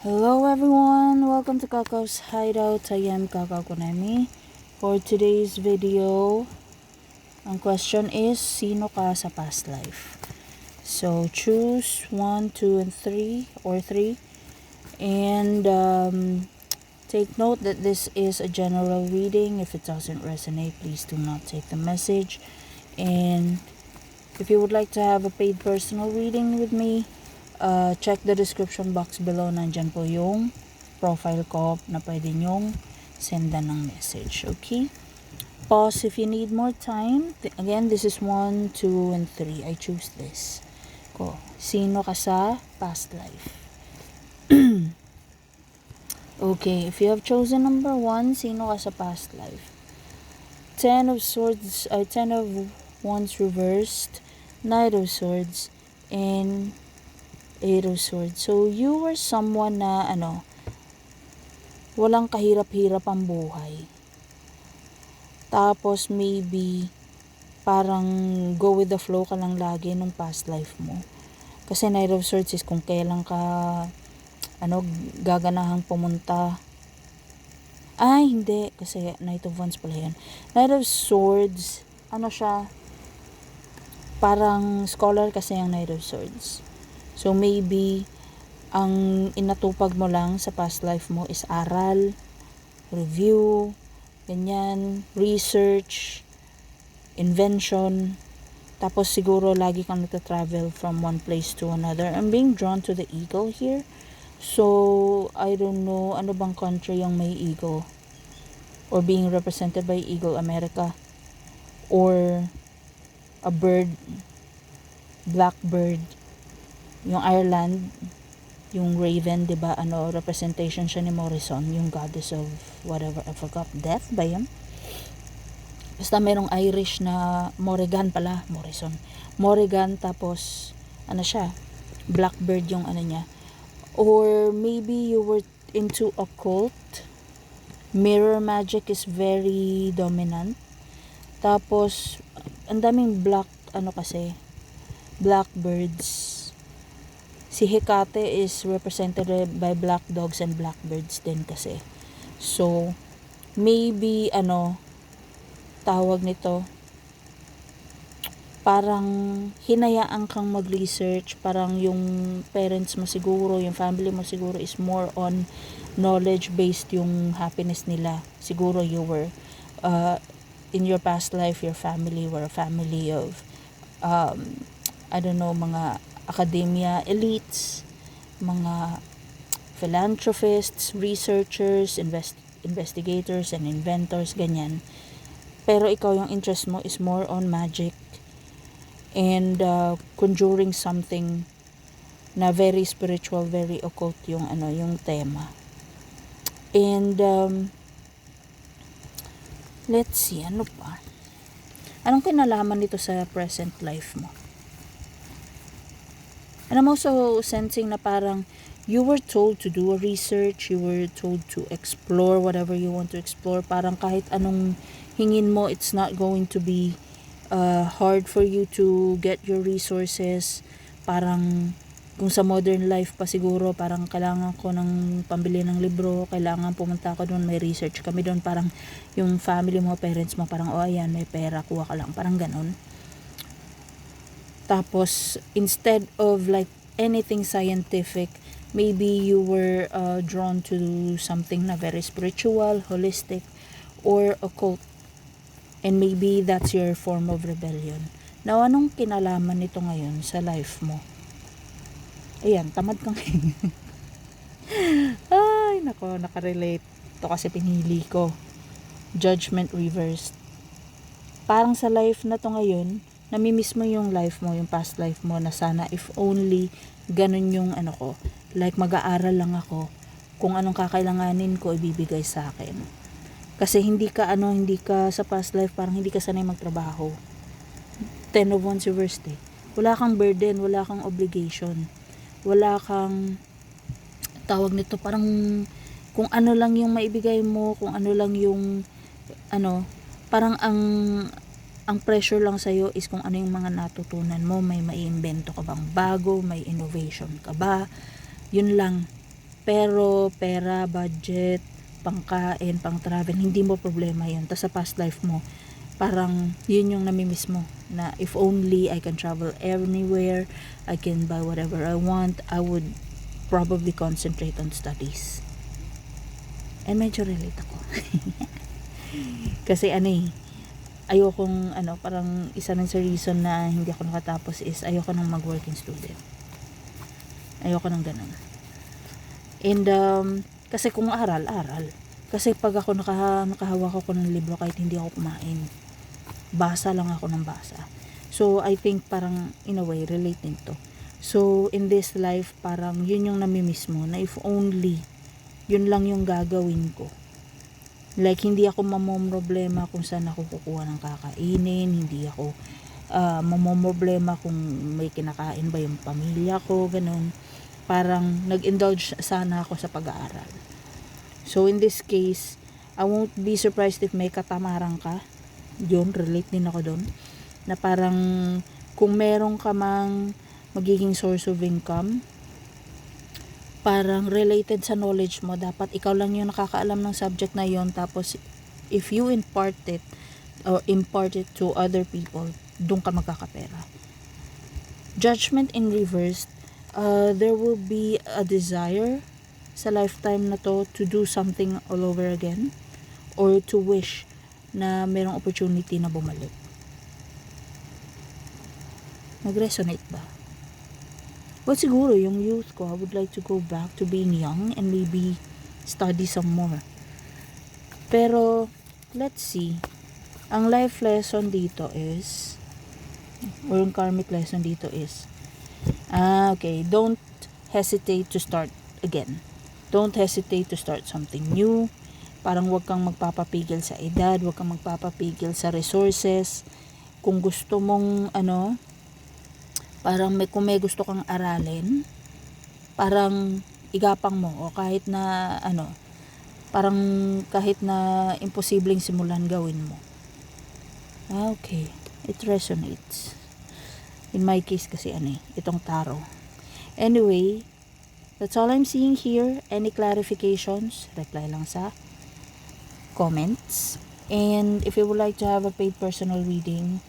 Hello everyone, welcome to Kakao's Hideout. I am Kakao Konami. For today's video, ang question is, sino ka sa past life? So choose 1, 2, and 3 or 3. And take note that this is a general reading. If it doesn't resonate, please do not take the message. And if you would like to have a paid personal reading with me, check the description box below. Nandyan po yung profile ko na pwede nyong sendan ng message. Okay? Pause if you need more time. Again, this is 1, 2, and 3. I choose this. Sino ka sa past life? Okay, if you have chosen number 1, sino ka sa past life? 10 of Swords, 10 of Wands reversed, Knight of Swords, and 8 of Swords. So, you were someone na, walang kahirap-hirap ang buhay. Tapos, maybe, parang go with the flow ka lang lagi nung past life mo. Kasi Knight of Swords is kung kailan ka, gaganahang pumunta. Ay, hindi. Kasi Knight of Wands pala yan. Knight of Swords, siya, parang scholar kasi ang Knight of Swords. So, maybe, ang inatupag mo lang sa past life mo is aral, review, ganyan, research, invention. Tapos, siguro, lagi kang nagta-travel from one place to another. I'm being drawn to the eagle here. So, I don't know, ano bang country yung may eagle? Or being represented by Eagle America? Or a bird, blackbird, yung Ireland, yung raven, 'di ba? Representation siya ni Morrison, yung goddess of whatever, I forgot, death ba 'yan? Basta merong Irish na Morrigan pala, Morrison. Morrigan, tapos siya, blackbird yung niya. Or maybe you were into occult. Mirror magic is very dominant. Tapos ang daming blackbirds. Si Hecate is represented by black dogs and blackbirds din kasi. So, maybe, tawag nito, parang hinayaan kang mag-research, parang yung parents mo siguro, yung family mo siguro is more on knowledge-based yung happiness nila. Siguro you were, in your past life, your family were a family of, mga academia elites, mga philanthropists, researchers, investigators, and inventors, ganyan. Pero ikaw, yung interest mo is more on magic and conjuring something na very spiritual, very occult yung yung tema. And let's see, ano pa? Anong kinalaman nito sa present life mo? And I'm also sensing na parang you were told to do a research, you were told to explore whatever you want to explore. Parang kahit anong hingin mo, it's not going to be hard for you to get your resources. Parang kung sa modern life pa siguro, parang kailangan ko ng pambili ng libro, kailangan pumunta ako doon, may research kami doon. Parang yung family mo, parents mo, parang ayan, may pera, kuha ka lang. Parang ganon. Tapos, instead of like anything scientific, maybe you were drawn to something na very spiritual, holistic, or occult. And maybe that's your form of rebellion. Now, anong kinalaman nito ngayon sa life mo? Ayan, tamad kang ay, nako, nakarelate. Ito kasi pinili ko. Judgment reversed. Parang sa life na to ngayon, namimiss mo yung life mo, yung past life mo, na sana if only ganun yung like mag-aaral lang ako, kung anong kakailanganin ko ibibigay sa akin. Kasi hindi ka sa past life, parang hindi ka sanay magtrabaho. 10 of Wands reversed eh. Wala kang burden, wala kang obligation, wala kang tawag nito, parang kung ano lang yung maibigay mo, kung ano lang yung parang ang pressure lang sa'yo is kung ano yung mga natutunan mo. May maiimbento ka bang bago, may innovation ka ba, yun lang. Pero pera, budget, pangkain, pang travel, hindi mo problema yun. Tapos sa past life mo, parang yun yung namimiss mo, na if only I can travel anywhere, I can buy whatever I want, I would probably concentrate on studies. And medyo relate ako. Kasi ayokong parang isa rin sa reason na hindi ako nakatapos is ayoko nang mag-working student. Ayoko nang ganun. And kasi kung aral. Kasi pag ako nakahawak ako ng libro kahit hindi ako kumain, basa lang ako ng basa. So I think parang in a way relating to. So in this life parang yun yung namimiss mo, na if only yun lang yung gagawin ko. Like hindi ako mamomroblema kung saan ako kukuha ng kakainin, hindi ako mamomroblema kung may kinakain ba yung pamilya ko, ganun. Parang nag-indulge sana ako sa pag-aaral. So in this case, I won't be surprised if may katamaran ka. Yun, relate din ako doon. Na parang kung meron ka mang magiging source of income, parang related sa knowledge mo, dapat ikaw lang yung nakakaalam ng subject na yon. Tapos if you impart it to other people, doon ka magkakapera. Judgment in reverse, there will be a desire sa lifetime na to do something all over again, or to wish na merong opportunity na bumalik. Nag-resonate ba? Well, siguro yung youth ko, I would like to go back to being young and maybe study some more. Pero let's see. Ang life lesson dito is, or yung karmic lesson dito is, okay, don't hesitate to start again. Don't hesitate to start something new. Parang wag kang magpapapigil sa edad, wag kang magpapapigil sa resources. Kung gusto mong parang kung may gusto kang aralin, parang igapang mo, o kahit na parang kahit na imposibleng simulan, gawin mo. Okay, it resonates. In my case kasi itong tarot. Anyway, that's all I'm seeing here. Any clarifications, reply lang sa comments. And if you would like to have a paid personal reading,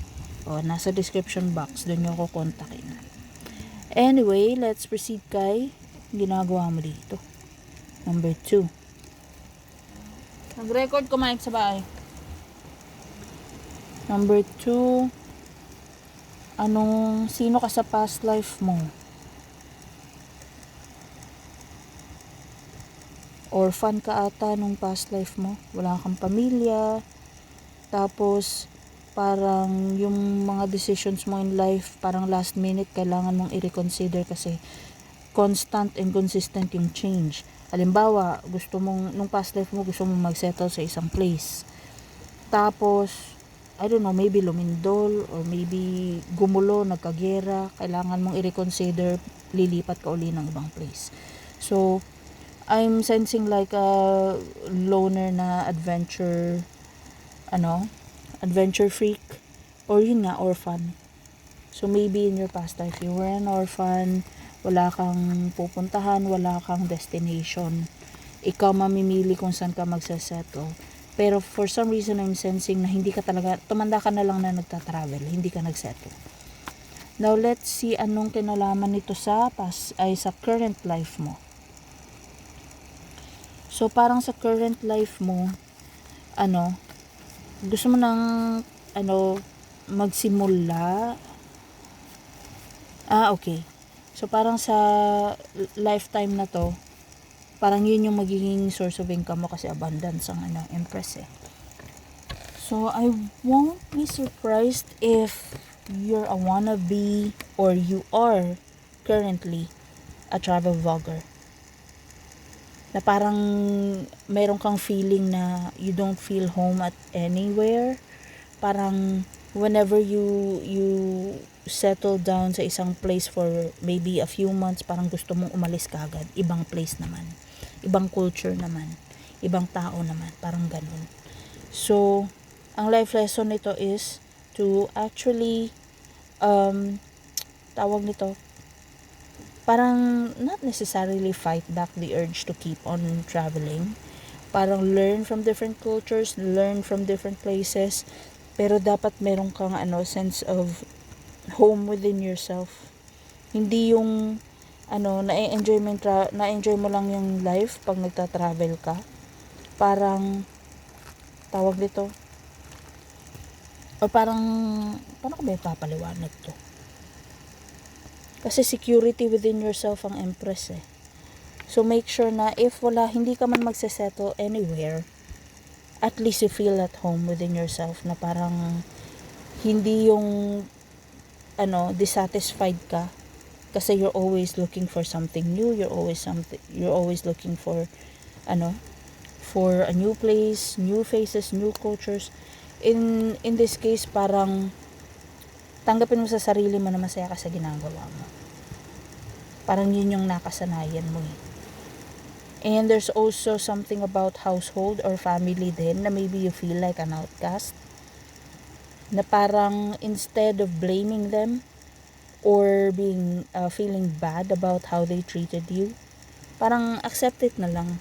nasa description box, doon nyo ako kontakin. Anyway, let's proceed kay ginagawa mo dito. Number 2. Nag-record ko mic sa bahay. Number 2, sino ka sa past life mo? Orphan ka ata nung past life mo. Wala kang pamilya. Tapos, parang yung mga decisions mo in life, parang last minute, kailangan mong i-reconsider kasi constant and consistent yung change. Halimbawa, nung past life mo, gusto mong mag-settle sa isang place. Tapos, I don't know, maybe lumindol, or maybe gumulo, nagkagera, kailangan mong i-reconsider, lilipat ka uli ng ibang place. So, I'm sensing like a loner na adventure freak, or yun nga, orphan. So maybe in your past life you were an orphan, wala kang pupuntahan, wala kang destination, ikaw mamimili kung saan ka magsasettle. Pero for some reason I'm sensing na hindi ka talaga, tumanda ka na lang na nagta-travel, hindi ka nagsettle. Now let's see anong kinalaman nito sa current life mo. So parang sa current life mo, gusto mo nang magsimula. Okay. So parang sa lifetime na to, parang yun yung magiging source of income mo kasi abundance ang Empress . So I won't be surprised if you're a wannabe, or you are currently a travel vlogger. Na parang meron kang feeling na you don't feel home at anywhere. Parang whenever you settle down sa isang place for maybe a few months, parang gusto mong umalis kagad. Ibang place naman, ibang culture naman, ibang tao naman, parang ganun. So ang life lesson nito is to actually tawag nito, parang not necessarily fight back the urge to keep on traveling. Parang learn from different cultures, learn from different places, pero dapat meron kang sense of home within yourself. Hindi yung na-enjoy mo lang yung life pag nagta-travel ka. Parang tawag dito. O parang paano ko ba ipapaliwanag to? Kasi security within yourself ang empress eh. So make sure na if hindi ka man magsesettle anywhere, at least you feel at home within yourself, na parang hindi yung dissatisfied ka kasi you're always looking for something new, you're always looking for for a new place, new faces, new cultures. In this case, parang tanggapin mo sa sarili mo na masaya ka sa ginagawa mo. Parang yun yung nakasanayan mo eh. And there's also something about household or family din na maybe you feel like an outcast. Na parang instead of blaming them or being feeling bad about how they treated you, parang accept it na lang.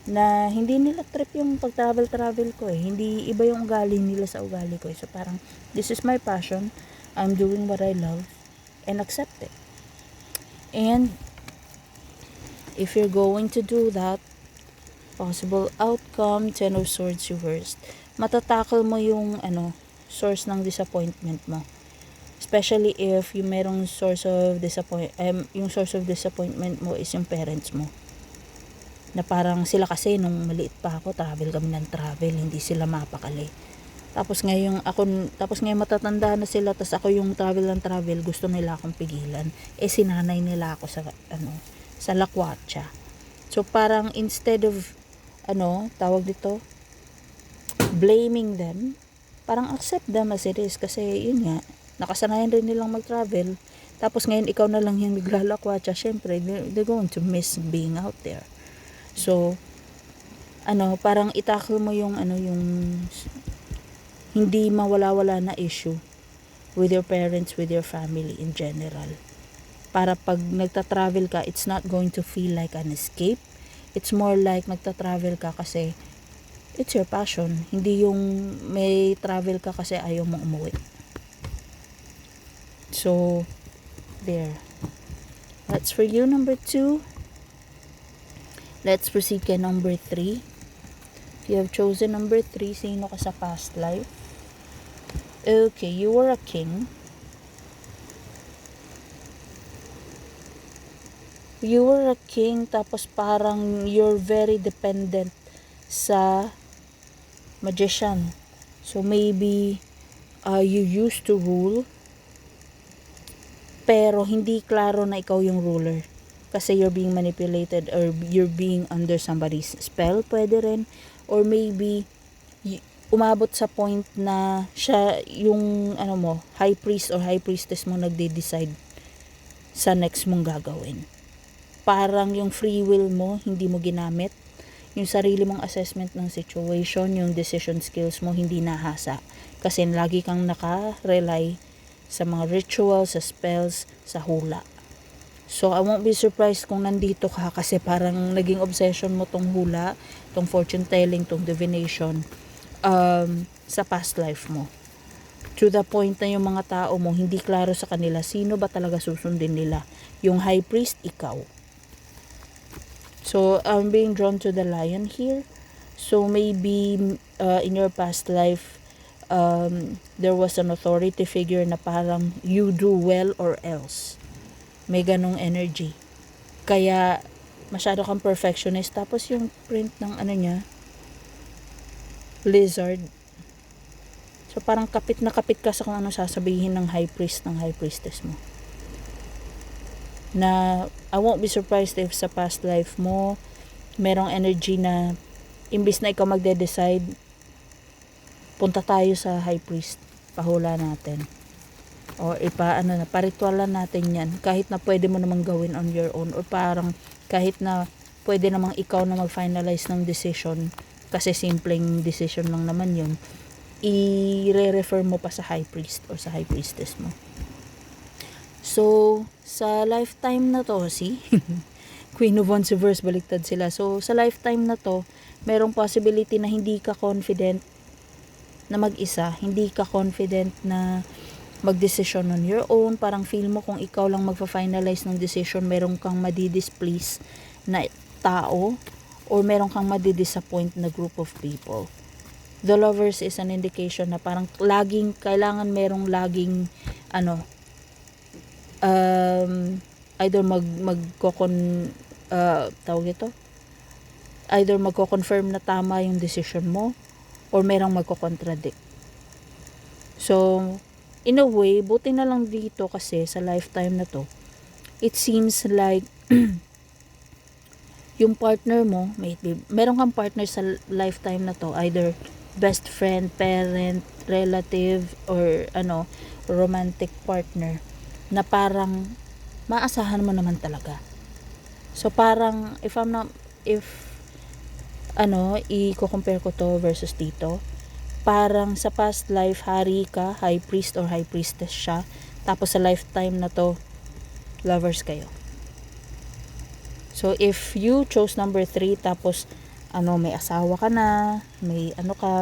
Na hindi nila trip yung pag-travel ko eh. Hindi iba yung ugali nila sa ugali ko eh. So parang this is my passion. I'm doing what I love and accept it. And if you're going to do that, possible outcome, 10 of Swords reversed. Matatackle mo yung source ng disappointment mo. Especially if yung merong yung source of disappointment mo is yung parents mo. Na parang sila kasi nung maliit pa ako, travel kami ng travel, hindi sila mapakali. Tapos ngayon matatanda na sila, tas ako yung travel, gusto nila akong pigilan. Eh sinanay nila ako sa lakwatsa. So parang instead of tawag dito, blaming them, parang accept them as it is, kasi yun nga, nakasanayan rin nilang mag-travel. Tapos ngayon ikaw na lang yung naglalakwatsa, syempre they're going to miss being out there. So parang itakil mo yung yung hindi mawala-wala na issue with your parents, with your family in general. Para pag nagta-travel ka, it's not going to feel like an escape. It's more like nagta-travel ka kasi it's your passion. Hindi yung may travel ka kasi ayaw mong umuwi. So, there. That's for you, number 2. Let's proceed kay number 3. If you have chosen number 3, sino ka sa past life? Okay, you were a king. You were a king, tapos parang you're very dependent sa magician. So maybe you used to rule, pero hindi klaro na ikaw yung ruler. Kasi you're being manipulated or you're being under somebody's spell, pwede rin. Or maybe umabot sa point na siya yung high priest or high priestess mo nagde-decide sa next mong gagawin. Parang yung free will mo hindi mo ginamit, yung sarili mong assessment ng situation, yung decision skills mo hindi nahasa kasi lagi kang naka-rely sa mga rituals, sa spells, sa hula. So I won't be surprised kung nandito ka kasi parang naging obsession mo tong hula, tong fortune telling, tong divination sa past life mo. To the point na yung mga tao mo hindi klaro sa kanila sino ba talaga susundin nila. Yung high priest, ikaw. So I'm being drawn to the lion here. So maybe in your past life there was an authority figure na parang you do well or else. May ganong energy. Kaya masyado kang perfectionist. Tapos yung print ng niya, lizard. So parang kapit na kapit ka sa kung ano sasabihin ng high priest, ng high priestess mo. Na I won't be surprised if sa past life mo merong energy na imbis na ikaw magde-decide, punta tayo sa high priest, pahula natin. O paritwalan natin yan. Kahit na pwede mo namang gawin on your own. Or parang kahit na pwede namang ikaw na mag-finalize ng decision. Kasi simpleng decision lang naman yun. I-refer mo pa sa high priest or sa high priestess mo. So, sa lifetime na to, Queen of Wands reverse, baliktad sila. So, sa lifetime na to, merong possibility na hindi ka confident na mag-isa, hindi ka confident na mag-decision on your own. Parang feel mo kung ikaw lang magfa-finalize ng decision, meron kang madi-displease na tao or meron kang madi-disappoint na group of people. The Lovers is an indication na parang laging, kailangan merong laging, either tawag ito, either magko-confirm na tama yung decision mo or merong magko-contradict. So, in a way, buti na lang dito kasi sa lifetime na to, it seems like yung partner mo, meron kang partner sa lifetime na to, either best friend, parent, relative, or romantic partner, na parang maasahan mo naman talaga. So parang i-compare ko to versus dito, parang sa past life hari ka, high priest or high priestess siya, tapos sa lifetime na to lovers kayo. So if you chose number 3, tapos may asawa ka na, may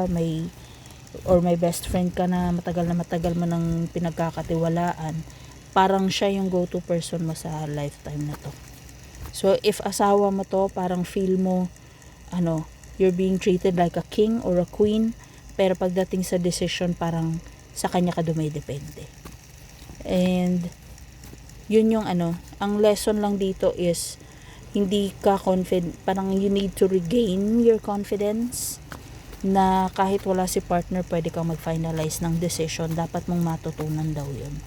may best friend ka na matagal mo nang pinagkakatiwalaan, parang siya yung go-to person mo sa lifetime na to. So if asawa mo to, parang feel mo you're being treated like a king or a queen, pero pagdating sa decision, parang sa kanya ka dumidepende. And yun yung ang lesson lang dito is hindi ka confident, parang you need to regain your confidence na kahit wala si partner, pwede kang mag-finalize ng decision. Dapat mong matutunan daw yun.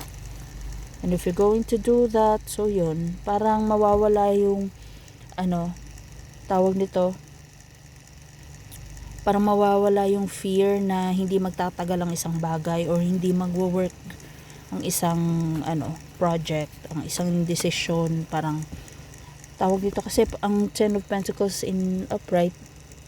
And if you're going to do that, so yun, parang mawawala yung tawag nito, parang mawawala yung fear na hindi magtatagal ang isang bagay or hindi magwo-work ang isang project, ang isang decision. Parang tawag dito kasi ang Ten of Pentacles in upright,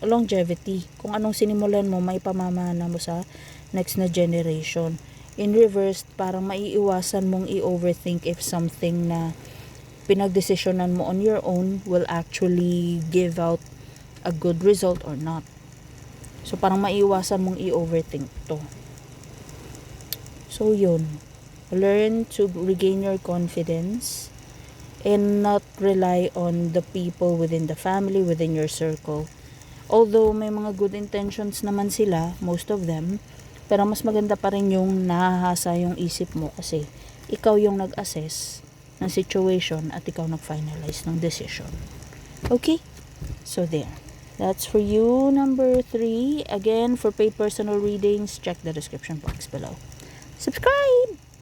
longevity. Kung anong sinimulan mo, may pamamana mo sa next na generation. In reverse, parang maiiwasan mong i-overthink if something na pinagdesisyonan mo on your own will actually give out a good result or not. So parang maiiwasan mong i-overthink to. So yun, learn to regain your confidence and not rely on the people within the family, within your circle. Although may mga good intentions naman sila, most of them, pero mas maganda pa rin yung nahahasa yung isip mo kasi ikaw yung nag-assess ng situation at ikaw nag-finalize ng decision. Okay? So there. That's for you, number 3. Again, for paid personal readings, check the description box below. Subscribe!